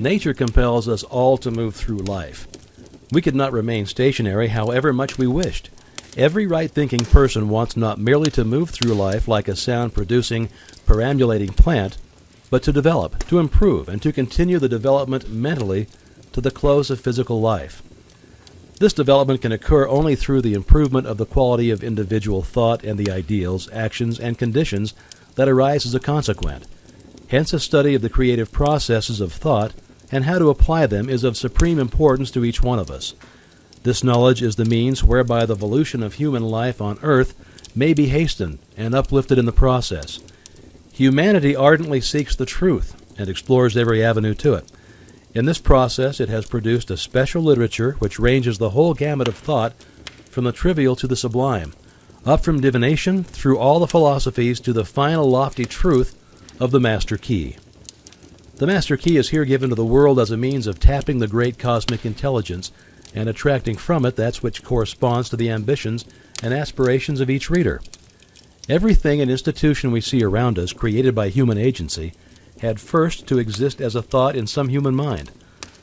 Nature compels us all to move through life. We could not remain stationary however much we wished. Every right-thinking person wants not merely to move through life like a sound-producing, perambulating plant, but to develop, to improve, and to continue the development mentally to the close of physical life. This development can occur only through the improvement of the quality of individual thought and the ideals, actions, and conditions that arise as a consequent. Hence, a study of the creative processes of thought and how to apply them is of supreme importance to each one of us. This knowledge is the means whereby the evolution of human life on earth may be hastened and uplifted in the process. Humanity ardently seeks the truth and explores every avenue to it. In this process, it has produced a special literature which ranges the whole gamut of thought from the trivial to the sublime, up from divination through all the philosophies to the final lofty truth of the Master Key. The Master Key is here given to the world as a means of tapping the great cosmic intelligence and attracting from it that which corresponds to the ambitions and aspirations of each reader. Everything and institution we see around us, created by human agency, had first to exist as a thought in some human mind.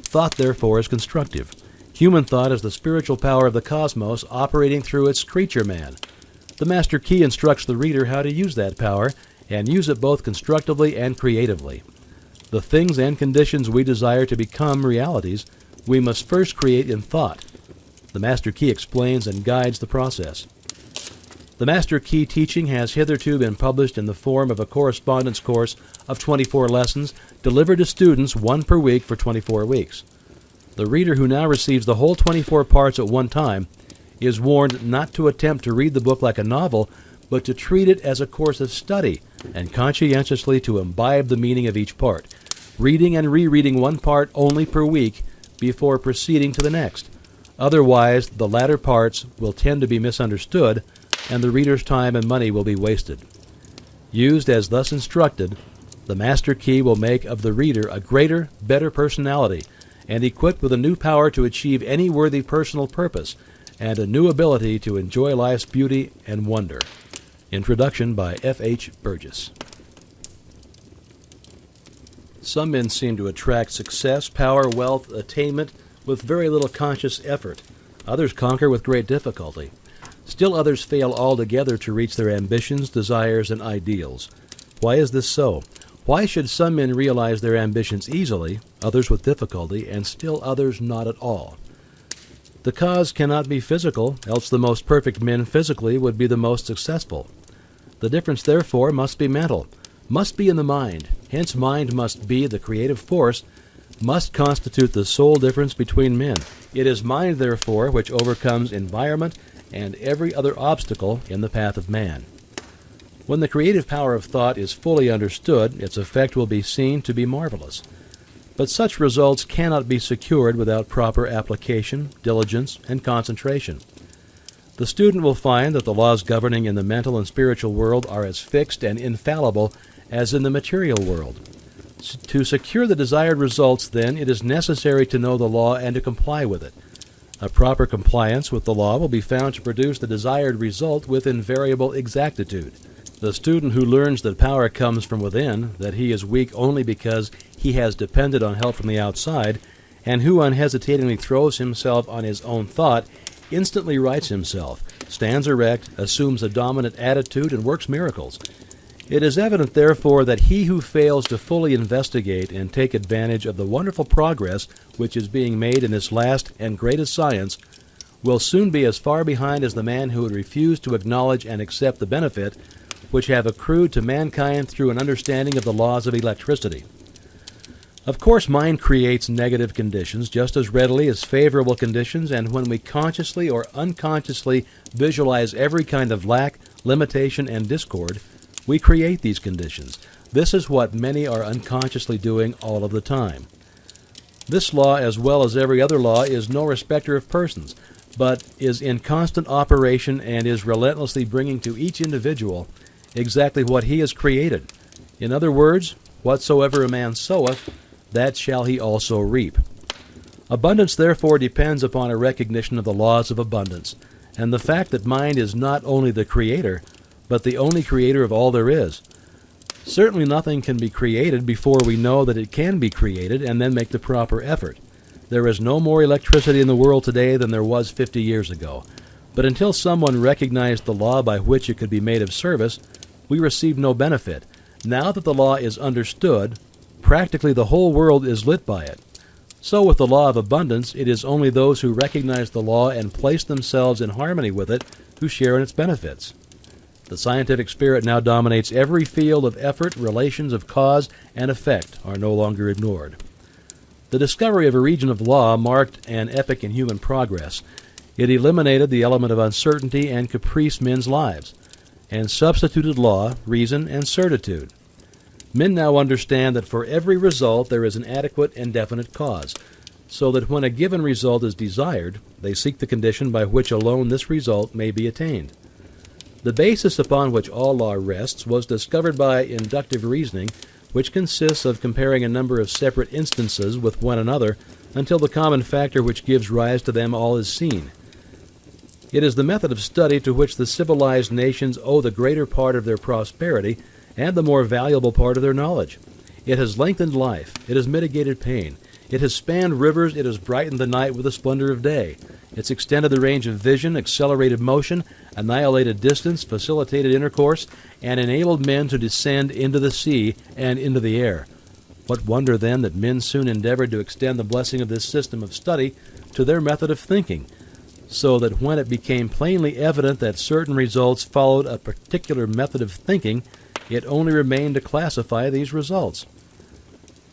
Thought, therefore, is constructive. Human thought is the spiritual power of the cosmos operating through its creature man. The Master Key instructs the reader how to use that power, and use it both constructively and creatively. The things and conditions we desire to become realities, we must first create in thought. The Master Key explains and guides the process. The Master Key teaching has hitherto been published in the form of a correspondence course of 24 lessons delivered to students, one per week for 24 weeks. The reader who now receives the whole 24 parts at one time is warned not to attempt to read the book like a novel, but to treat it as a course of study and conscientiously to imbibe the meaning of each part, reading and rereading one part only per week before proceeding to the next. Otherwise, the latter parts will tend to be misunderstood, and the reader's time and money will be wasted. Used as thus instructed, the Master Key will make of the reader a greater, better personality, and equipped with a new power to achieve any worthy personal purpose, and a new ability to enjoy life's beauty and wonder. Introduction by F.H. Burgess. Some men seem to attract success, power, wealth, attainment with very little conscious effort. Others conquer with great difficulty. Still others fail altogether to reach their ambitions, desires, and ideals. Why is this so? Why should some men realize their ambitions easily, others with difficulty, and still others not at all? The cause cannot be physical, else the most perfect men physically would be the most successful. The difference, therefore, must be mental, must be in the mind. Hence mind must be the creative force, must constitute the sole difference between men. It is mind, therefore, which overcomes environment and every other obstacle in the path of man. When the creative power of thought is fully understood, its effect will be seen to be marvelous. But such results cannot be secured without proper application, diligence, and concentration. The student will find that the laws governing in the mental and spiritual world are as fixed and infallible as in the material world. To secure the desired results, then, it is necessary to know the law and to comply with it. A proper compliance with the law will be found to produce the desired result with invariable exactitude. The student who learns that power comes from within, that he is weak only because he has depended on help from the outside, and who unhesitatingly throws himself on his own thought, instantly rights himself, stands erect, assumes a dominant attitude, and works miracles. It is evident, therefore, that he who fails to fully investigate and take advantage of the wonderful progress which is being made in this last and greatest science will soon be as far behind as the man who would refuse to acknowledge and accept the benefit which have accrued to mankind through an understanding of the laws of electricity. Of course, mind creates negative conditions just as readily as favorable conditions, and when we consciously or unconsciously visualize every kind of lack, limitation, and discord, we create these conditions. This is what many are unconsciously doing all of the time. This law, as well as every other law, is no respecter of persons, but is in constant operation and is relentlessly bringing to each individual exactly what he has created. In other words, whatsoever a man soweth, that shall he also reap. Abundance, therefore, depends upon a recognition of the laws of abundance, and the fact that mind is not only the creator, but the only creator of all there is. Certainly nothing can be created before we know that it can be created and then make the proper effort. There is no more electricity in the world today than there was 50 years ago. But until someone recognized the law by which it could be made of service, we received no benefit. Now that the law is understood, practically the whole world is lit by it. So with the law of abundance, it is only those who recognize the law and place themselves in harmony with it who share in its benefits. The scientific spirit now dominates every field of effort. Relations of cause and effect are no longer ignored. The discovery of a region of law marked an epoch in human progress. It eliminated the element of uncertainty and caprice in men's lives, and substituted law, reason, and certitude. Men now understand that for every result there is an adequate and definite cause, so that when a given result is desired, they seek the condition by which alone this result may be attained. The basis upon which all law rests was discovered by inductive reasoning, which consists of comparing a number of separate instances with one another until the common factor which gives rise to them all is seen. It is the method of study to which the civilized nations owe the greater part of their prosperity and the more valuable part of their knowledge. It has lengthened life. It has mitigated pain. It has spanned rivers. It has brightened the night with the splendor of day. It's extended the range of vision, accelerated motion, annihilated distance, facilitated intercourse, and enabled men to descend into the sea and into the air. What wonder, then, that men soon endeavored to extend the blessing of this system of study to their method of thinking, so that when it became plainly evident that certain results followed a particular method of thinking, it only remained to classify these results.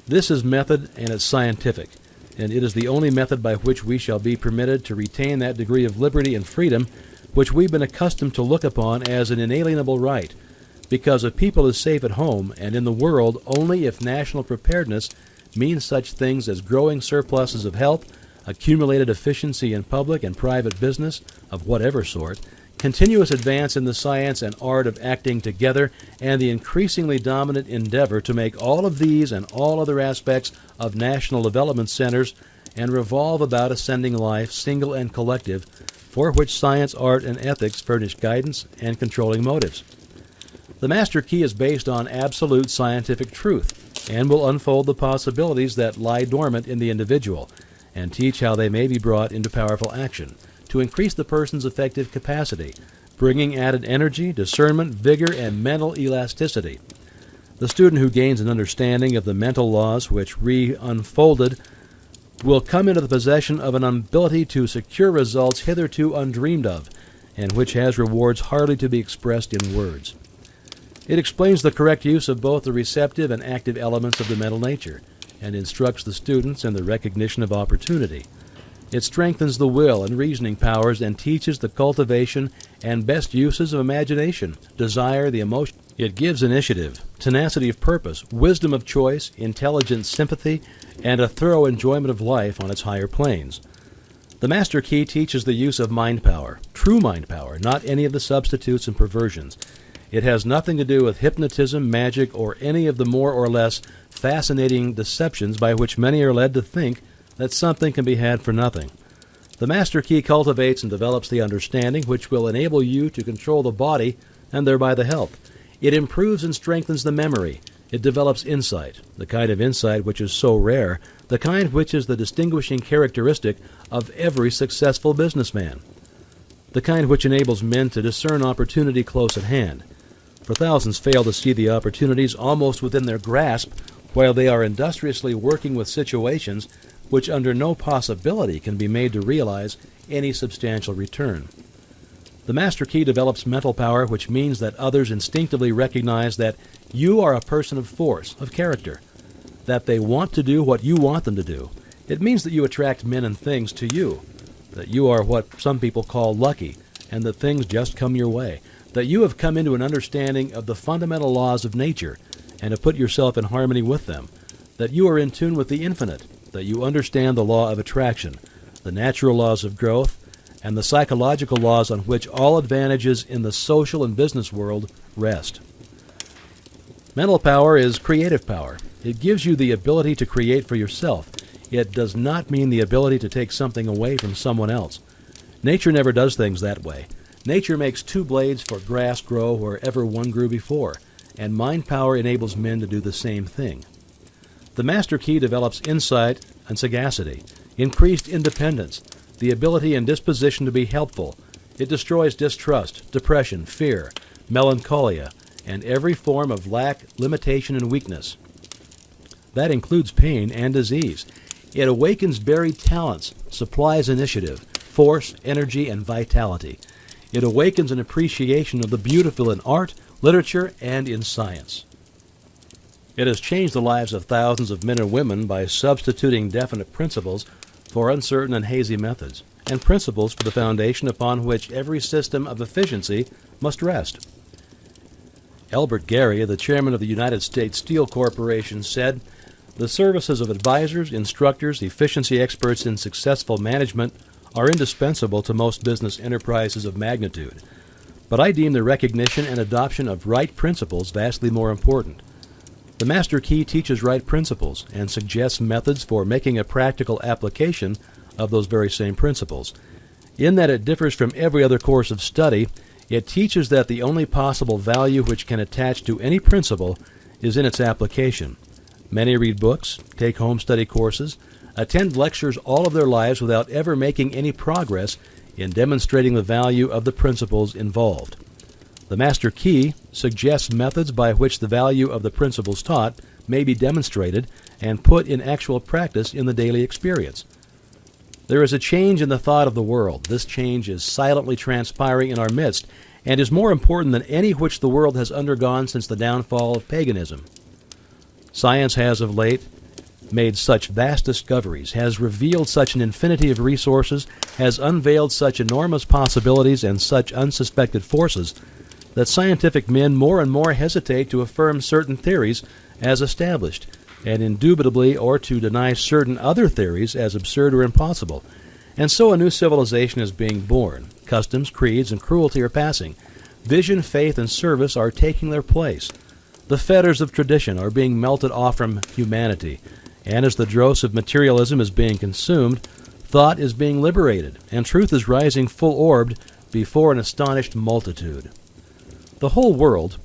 This is method, and it's scientific, and it is the only method by which we shall be permitted to retain that degree of liberty and freedom which we've been accustomed to look upon as an inalienable right, because a people is safe at home and in the world only if national preparedness means such things as growing surpluses of health, accumulated efficiency in public and private business of whatever sort, continuous advance in the science and art of acting together, and the increasingly dominant endeavor to make all of these and all other aspects of national development centers and revolve about ascending life, single and collective, for which science, art, and ethics furnish guidance and controlling motives. The master key is based on absolute scientific truth and will unfold the possibilities that lie dormant in the individual and teach how they may be brought into powerful action to increase the person's effective capacity, bringing added energy, discernment, vigor, and mental elasticity. The student who gains an understanding of the mental laws which re-unfolded will come into the possession of an ability to secure results hitherto undreamed of, and which has rewards hardly to be expressed in words. It explains the correct use of both the receptive and active elements of the mental nature, and instructs the students in the recognition of opportunity. It strengthens the will and reasoning powers and teaches the cultivation and best uses of imagination, desire, the emotion. It gives initiative, tenacity of purpose, wisdom of choice, intelligent sympathy, and a thorough enjoyment of life on its higher planes. The master key teaches the use of mind power, true mind power, not any of the substitutes and perversions. It has nothing to do with hypnotism, magic, or any of the more or less fascinating deceptions by which many are led to think that something can be had for nothing. The master key cultivates and develops the understanding which will enable you to control the body and thereby the health. It improves and strengthens the memory. It develops insight, the kind of insight which is so rare, the kind which is the distinguishing characteristic of every successful businessman, the kind which enables men to discern opportunity close at hand. For thousands fail to see the opportunities almost within their grasp while they are industriously working with situations which under no possibility can be made to realize any substantial return. The master key develops mental power, which means that others instinctively recognize that you are a person of force, of character, that they want to do what you want them to do. It means that you attract men and things to you, that you are what some people call lucky, and that things just come your way, that you have come into an understanding of the fundamental laws of nature and have put yourself in harmony with them, that you are in tune with the infinite, that you understand the law of attraction, the natural laws of growth, and the psychological laws on which all advantages in the social and business world rest. Mental power is creative power. It gives you the ability to create for yourself. It does not mean the ability to take something away from someone else. Nature never does things that way. Nature makes two blades for grass grow wherever one grew before, and mind power enables men to do the same thing. The master key develops insight and sagacity, increased independence, the ability and disposition to be helpful. It destroys distrust, depression, fear, melancholia, and every form of lack, limitation, and weakness. That includes pain and disease. It awakens buried talents, supplies initiative, force, energy, and vitality. It awakens an appreciation of the beautiful in art, literature, and in science. It has changed the lives of thousands of men and women by substituting definite principles for uncertain and hazy methods, and principles for the foundation upon which every system of efficiency must rest. Albert Gary, the chairman of the United States Steel Corporation, said, "The services of advisors, instructors, efficiency experts in successful management are indispensable to most business enterprises of magnitude. But I deem the recognition and adoption of right principles vastly more important. The master key teaches right principles and suggests methods for making a practical application of those very same principles. In that it differs from every other course of study, it teaches that the only possible value which can attach to any principle is in its application. Many read books, take home study courses, attend lectures all of their lives without ever making any progress in demonstrating the value of the principles involved. The master key suggests methods by which the value of the principles taught may be demonstrated and put in actual practice in the daily experience. There is a change in the thought of the world. This change is silently transpiring in our midst and is more important than any which the world has undergone since the downfall of paganism. Science has of late made such vast discoveries, has revealed such an infinity of resources, has unveiled such enormous possibilities and such unsuspected forces, that scientific men more and more hesitate to affirm certain theories as established, and indubitably or to deny certain other theories as absurd or impossible. And so a new civilization is being born. Customs, creeds, and cruelty are passing. Vision, faith, and service are taking their place. The fetters of tradition are being melted off from humanity, and as the dross of materialism is being consumed, thought is being liberated, and truth is rising full-orbed before an astonished multitude. The whole world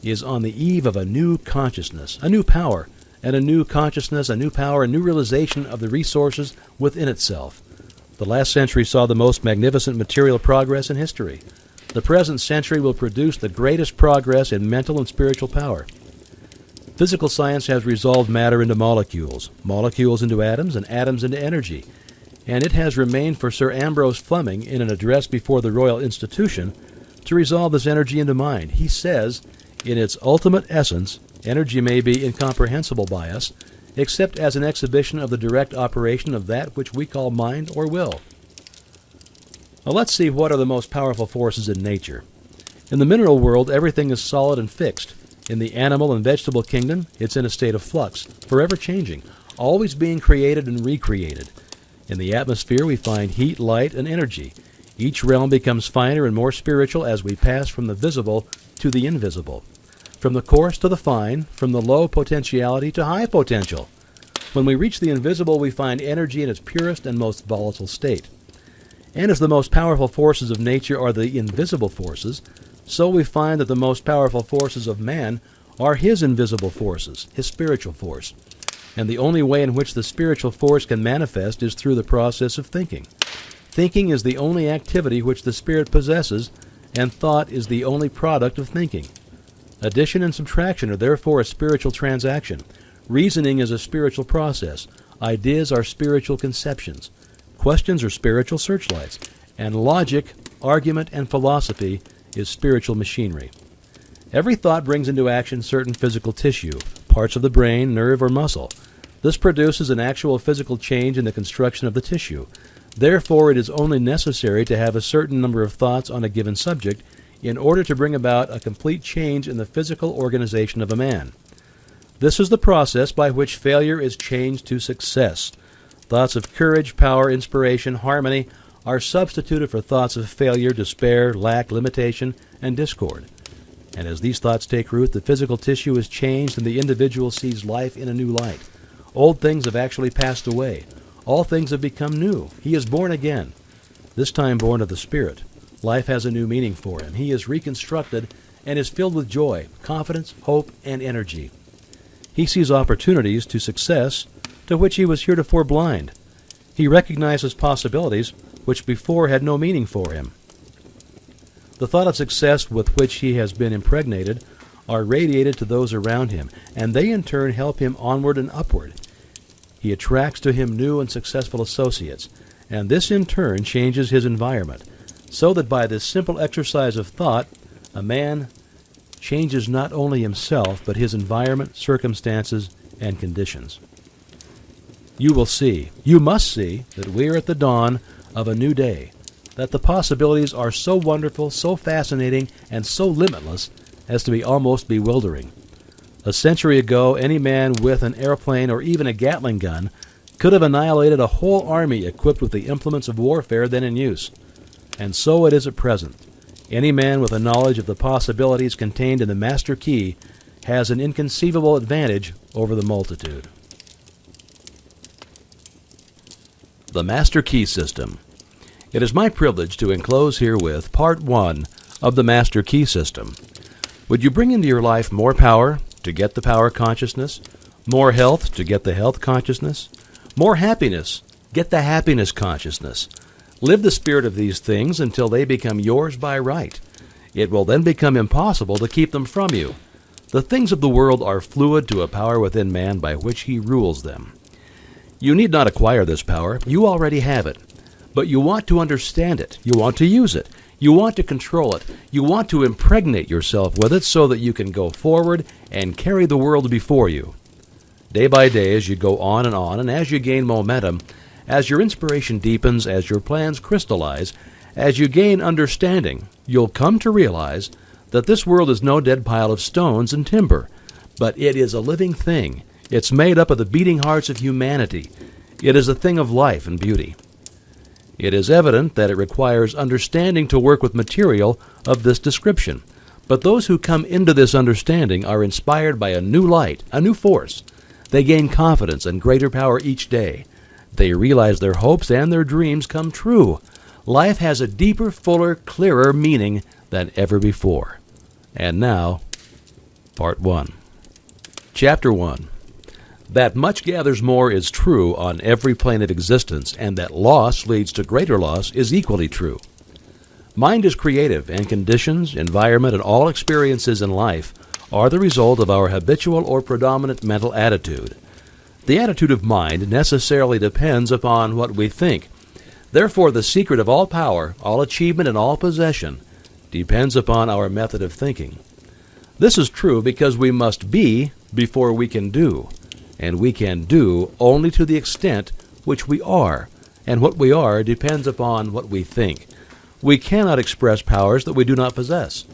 is on the eve of a new consciousness, a new power, and a new consciousness, a new power, a new realization of the resources within itself. The last century saw the most magnificent material progress in history. The present century will produce the greatest progress in mental and spiritual power. Physical science has resolved matter into molecules, molecules into atoms, and atoms into energy, and it has remained for Sir Ambrose Fleming, in an address before the Royal Institution, to resolve this energy into mind. He says, in its ultimate essence, energy may be incomprehensible by us, except as an exhibition of the direct operation of that which we call mind or will. Now let's see what are the most powerful forces in nature. In the mineral world, everything is solid and fixed. In the animal and vegetable kingdom, it's in a state of flux, forever changing, always being created and recreated. In the atmosphere, we find heat, light, and energy. Each realm becomes finer and more spiritual as we pass from the visible to the invisible, from the coarse to the fine, from the low potentiality to high potential. When we reach the invisible, we find energy in its purest and most volatile state. And as the most powerful forces of nature are the invisible forces, so we find that the most powerful forces of man are his invisible forces, his spiritual force. And the only way in which the spiritual force can manifest is through the process of thinking. Thinking is the only activity which the Spirit possesses, and thought is the only product of thinking. Addition and subtraction are therefore a spiritual transaction. Reasoning is a spiritual process. Ideas are spiritual conceptions. Questions are spiritual searchlights. And logic, argument, and philosophy is spiritual machinery. Every thought brings into action certain physical tissue, parts of the brain, nerve, or muscle. This produces an actual physical change in the construction of the tissue. Therefore, it is only necessary to have a certain number of thoughts on a given subject in order to bring about a complete change in the physical organization of a man. This is the process by which failure is changed to success. Thoughts of courage, power, inspiration, harmony are substituted for thoughts of failure, despair, lack, limitation, and discord. And as these thoughts take root, the physical tissue is changed and the individual sees life in a new light. Old things have actually passed away. All things have become new. He is born again, this time born of the Spirit. Life has a new meaning for him. He is reconstructed and is filled with joy, confidence, hope, and energy. He sees opportunities to success to which he was heretofore blind. He recognizes possibilities which before had no meaning for him. The thought of success with which he has been impregnated are radiated to those around him, and they in turn help him onward and upward. He attracts to him new and successful associates, and this in turn changes his environment, so that by this simple exercise of thought, a man changes not only himself, but his environment, circumstances, and conditions. You will see, you must see, that we are at the dawn of a new day, that the possibilities are so wonderful, so fascinating, and so limitless as to be almost bewildering. A century ago, any man with an airplane or even a Gatling gun could have annihilated a whole army equipped with the implements of warfare then in use. And so it is at present. Any man with a knowledge of the possibilities contained in the master key has an inconceivable advantage over the multitude. The Master Key System. It is my privilege to enclose herewith Part 1 of the Master Key System. Would you bring into your life more power to get the power consciousness, more health to get the health consciousness, more happiness, get the happiness consciousness? Live the spirit of these things until they become yours by right. It will then become impossible to keep them from you. The things of the world are fluid to a power within man by which he rules them. You need not acquire this power. You already have it. But you want to understand it. You want to use it. You want to control it. You want to impregnate yourself with it so that you can go forward and carry the world before you. Day by day, as you go on, and as you gain momentum, as your inspiration deepens, as your plans crystallize, as you gain understanding, you'll come to realize that this world is no dead pile of stones and timber, but it is a living thing. It's made up of the beating hearts of humanity. It is a thing of life and beauty. It is evident that it requires understanding to work with material of this description, but those who come into this understanding are inspired by a new light, a new force. They gain confidence and greater power each day. They realize their hopes and their dreams come true. Life has a deeper, fuller, clearer meaning than ever before. And now, Part 1. Chapter 1. That much gathers more is true on every plane of existence, and that loss leads to greater loss is equally true. Mind is creative, and conditions, environment, and all experiences in life are the result of our habitual or predominant mental attitude. The attitude of mind necessarily depends upon what we think. Therefore, the secret of all power, all achievement, and all possession depends upon our method of thinking. This is true because we must be before we can do, and we can do only to the extent which we are, and what we are depends upon what we think. We cannot express powers that we do not possess.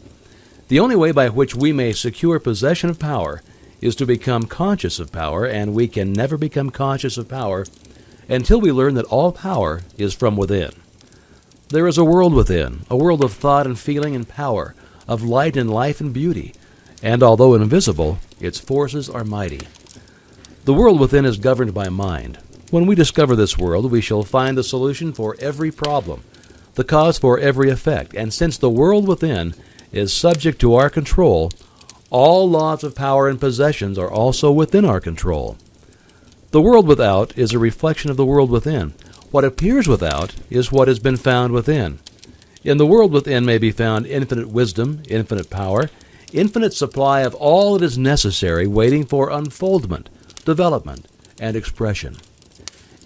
The only way by which we may secure possession of power is to become conscious of power, and we can never become conscious of power until we learn that all power is from within. There is a world within, a world of thought and feeling and power, of light and life and beauty, and although invisible, its forces are mighty. The world within is governed by mind. When we discover this world, we shall find the solution for every problem, the cause for every effect, and since the world within is subject to our control, all laws of power and possessions are also within our control. The world without is a reflection of the world within. What appears without is what has been found within. In the world within may be found infinite wisdom, infinite power, infinite supply of all that is necessary waiting for unfoldment, development, and expression.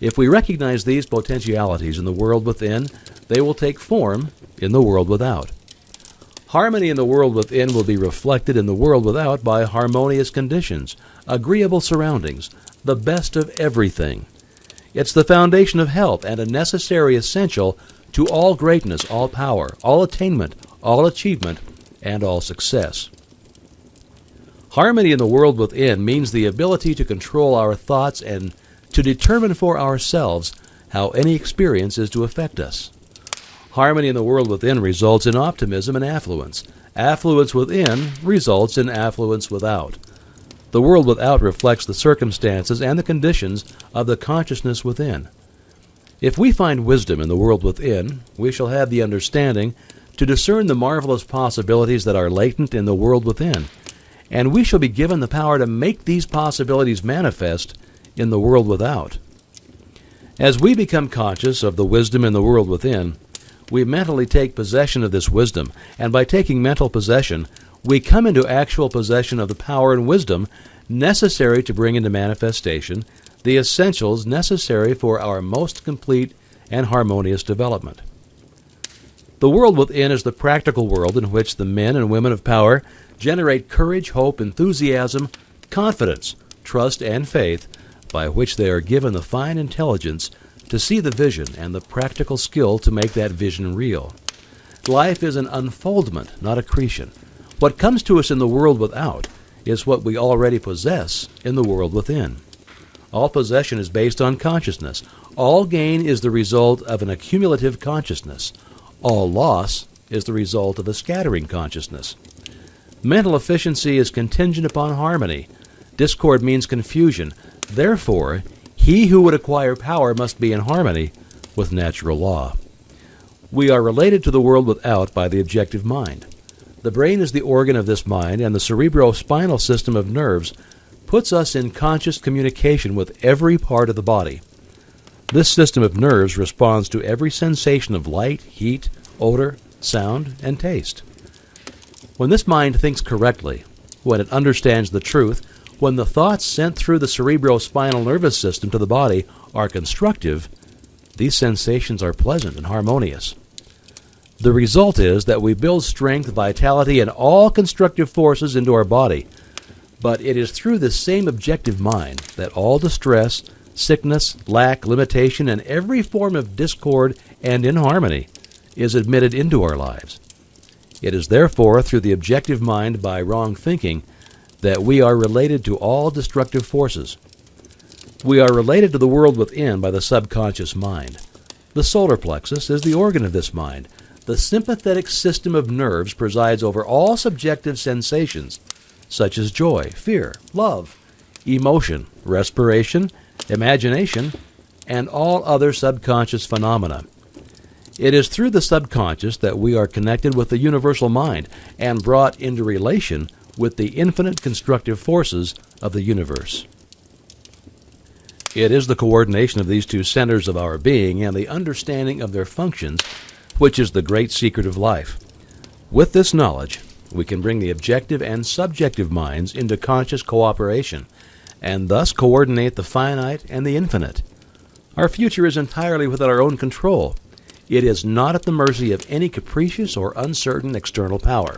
If we recognize these potentialities in the world within, they will take form in the world without. Harmony in the world within will be reflected in the world without by harmonious conditions, agreeable surroundings, the best of everything. It's the foundation of health and a necessary essential to all greatness, all power, all attainment, all achievement, and all success. Harmony in the world within means the ability to control our thoughts and to determine for ourselves how any experience is to affect us. Harmony in the world within results in optimism and affluence. Affluence within results in affluence without. The world without reflects the circumstances and the conditions of the consciousness within. If we find wisdom in the world within, we shall have the understanding to discern the marvelous possibilities that are latent in the world within, and we shall be given the power to make these possibilities manifest in the world without. As we become conscious of the wisdom in the world within, we mentally take possession of this wisdom, and by taking mental possession, we come into actual possession of the power and wisdom necessary to bring into manifestation the essentials necessary for our most complete and harmonious development. The world within is the practical world in which the men and women of power generate courage, hope, enthusiasm, confidence, trust, and faith, by which they are given the fine intelligence to see the vision and the practical skill to make that vision real. Life is an unfoldment, not accretion. What comes to us in the world without is what we already possess in the world within. All possession is based on consciousness. All gain is the result of an accumulative consciousness. All loss is the result of a scattering consciousness. Mental efficiency is contingent upon harmony. Discord means confusion. Therefore, he who would acquire power must be in harmony with natural law. We are related to the world without by the objective mind. The brain is the organ of this mind, and the cerebrospinal system of nerves puts us in conscious communication with every part of the body. This system of nerves responds to every sensation of light, heat, odor, sound, and taste. When this mind thinks correctly, when it understands the truth, when the thoughts sent through the cerebrospinal nervous system to the body are constructive, these sensations are pleasant and harmonious. The result is that we build strength, vitality, and all constructive forces into our body. But it is through this same objective mind that all distress, sickness, lack, limitation, and every form of discord and inharmony is admitted into our lives. It is therefore through the objective mind by wrong thinking that we are related to all destructive forces. We are related to the world within by the subconscious mind. The solar plexus is the organ of this mind. The sympathetic system of nerves presides over all subjective sensations, such as joy, fear, love, emotion, respiration, imagination, and all other subconscious phenomena. It is through the subconscious that we are connected with the universal mind and brought into relation with the infinite constructive forces of the universe. It is the coordination of these two centers of our being and the understanding of their functions which is the great secret of life. With this knowledge, we can bring the objective and subjective minds into conscious cooperation, and thus coordinate the finite and the infinite. Our future is entirely within our own control. It is not at the mercy of any capricious or uncertain external power.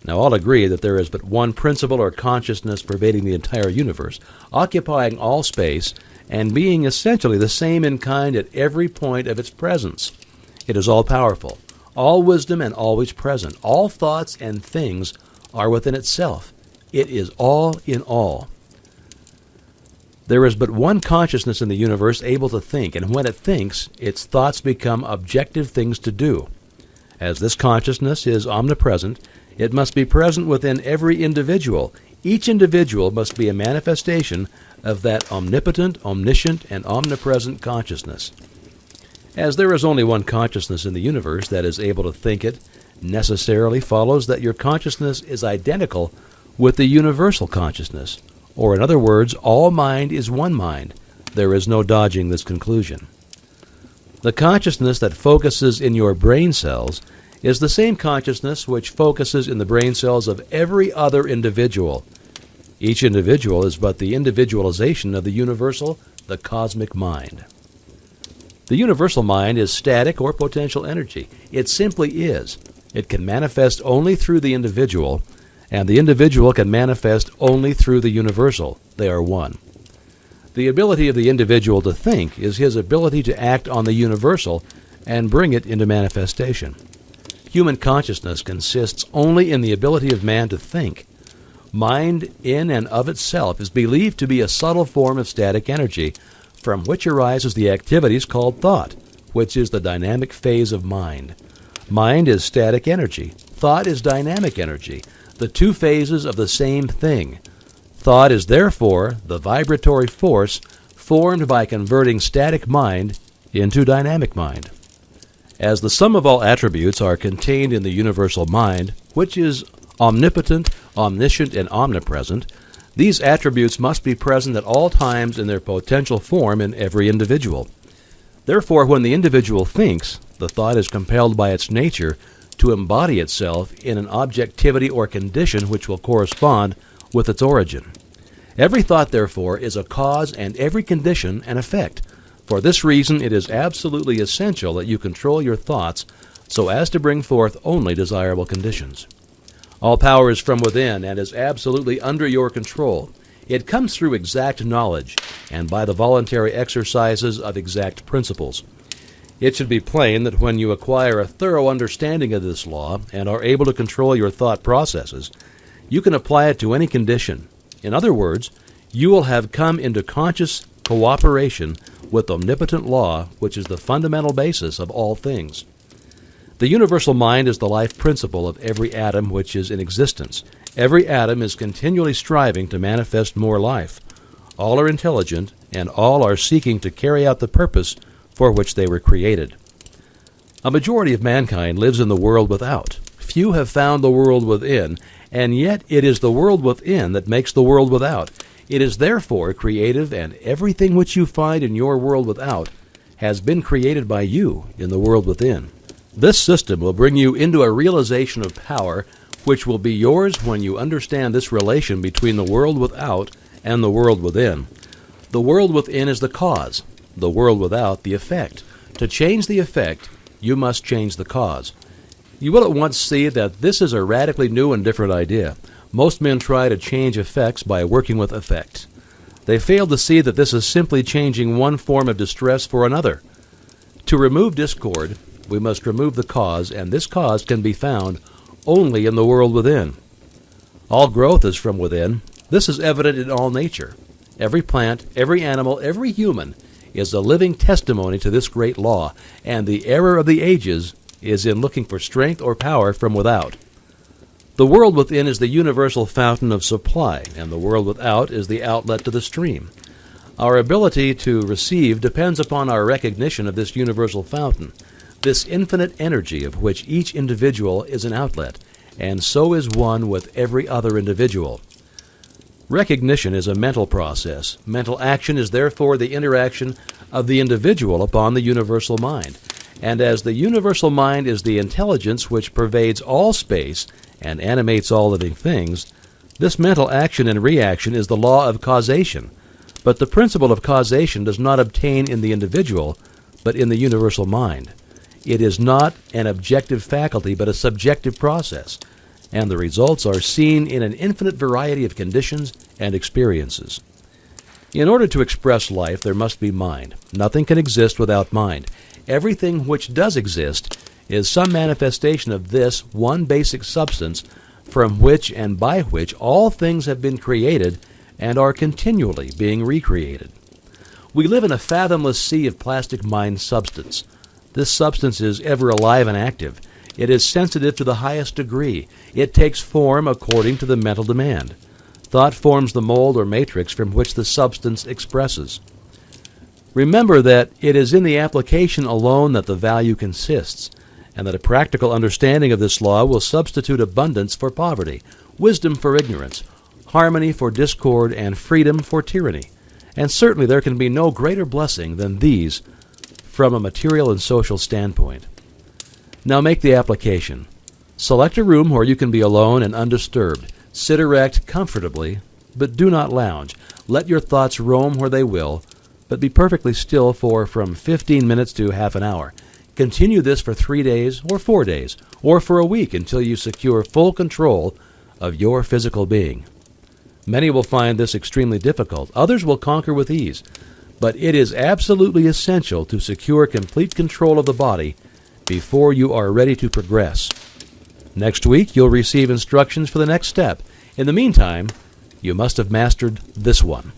Now, all agree that there is but one principle or consciousness pervading the entire universe, occupying all space, and being essentially the same in kind at every point of its presence. It is all-powerful, all wisdom and always present. All thoughts and things are within itself. It is all in all. There is but one consciousness in the universe able to think, and when it thinks, its thoughts become objective things to do. As this consciousness is omnipresent, it must be present within every individual. Each individual must be a manifestation of that omnipotent, omniscient, and omnipresent consciousness. As there is only one consciousness in the universe that is able to think it, necessarily follows that your consciousness is identical with the universal consciousness. Or in other words, all mind is one mind. There is no dodging this conclusion. The consciousness that focuses in your brain cells is the same consciousness which focuses in the brain cells of every other individual. Each individual is but the individualization of the universal, the cosmic mind. The universal mind is static or potential energy. It simply is. It can manifest only through the individual, and the individual can manifest only through the universal. They are one. The ability of the individual to think is his ability to act on the universal and bring it into manifestation. Human consciousness consists only in the ability of man to think. Mind in and of itself is believed to be a subtle form of static energy, from which arises the activities called thought, which is the dynamic phase of mind. Mind is static energy. Thought is dynamic energy, the two phases of the same thing. Thought is therefore the vibratory force formed by converting static mind into dynamic mind. As the sum of all attributes are contained in the universal mind, which is omnipotent, omniscient, and omnipresent, these attributes must be present at all times in their potential form in every individual. Therefore, when the individual thinks, the thought is compelled by its nature to embody itself in an objectivity or condition which will correspond with its origin. Every thought, therefore, is a cause and every condition an effect. For this reason, it is absolutely essential that you control your thoughts so as to bring forth only desirable conditions. All power is from within and is absolutely under your control. It comes through exact knowledge and by the voluntary exercises of exact principles. It should be plain that when you acquire a thorough understanding of this law and are able to control your thought processes, you can apply it to any condition. In other words, you will have come into conscious cooperation with omnipotent law, which is the fundamental basis of all things. The universal mind is the life principle of every atom which is in existence. Every atom is continually striving to manifest more life. All are intelligent, and all are seeking to carry out the purpose for which they were created. A majority of mankind lives in the world without. Few have found the world within, and yet it is the world within that makes the world without. It is therefore creative, and everything which you find in your world without has been created by you in the world within. This system will bring you into a realization of power which will be yours when you understand this relation between the world without and the world within. The world within is the cause, the world without the effect. To change the effect, you must change the cause. You will at once see that this is a radically new and different idea. Most men try to change effects by working with effects. They fail to see that this is simply changing one form of distress for another. To remove discord, we must remove the cause, and this cause can be found only in the world within. All growth is from within. This is evident in all nature. Every plant, every animal, every human is a living testimony to this great law, and the error of the ages is in looking for strength or power from without. The world within is the universal fountain of supply, and the world without is the outlet to the stream. Our ability to receive depends upon our recognition of this universal fountain, this infinite energy of which each individual is an outlet, and so is one with every other individual. Recognition is a mental process. Mental action is therefore the interaction of the individual upon the universal mind. And as the universal mind is the intelligence which pervades all space and animates all living things, this mental action and reaction is the law of causation. But the principle of causation does not obtain in the individual, but in the universal mind. It is not an objective faculty, but a subjective process, and the results are seen in an infinite variety of conditions and experiences. In order to express life, there must be mind. Nothing can exist without mind. Everything which does exist is some manifestation of this one basic substance from which and by which all things have been created and are continually being recreated. We live in a fathomless sea of plastic mind substance. This substance is ever alive and active. It is sensitive to the highest degree. It takes form according to the mental demand. Thought forms the mold or matrix from which the substance expresses. Remember that it is in the application alone that the value consists, and that a practical understanding of this law will substitute abundance for poverty, wisdom for ignorance, harmony for discord, and freedom for tyranny. And certainly there can be no greater blessing than these from a material and social standpoint. Now make the application. Select a room where you can be alone and undisturbed. Sit erect comfortably, but do not lounge. Let your thoughts roam where they will, but be perfectly still for from 15 minutes to half an hour. Continue this for 3 days or 4 days, or for a week until you secure full control of your physical being. Many will find this extremely difficult. Others will conquer with ease. But it is absolutely essential to secure complete control of the body before you are ready to progress. Next week, you'll receive instructions for the next step. In the meantime, you must have mastered this one.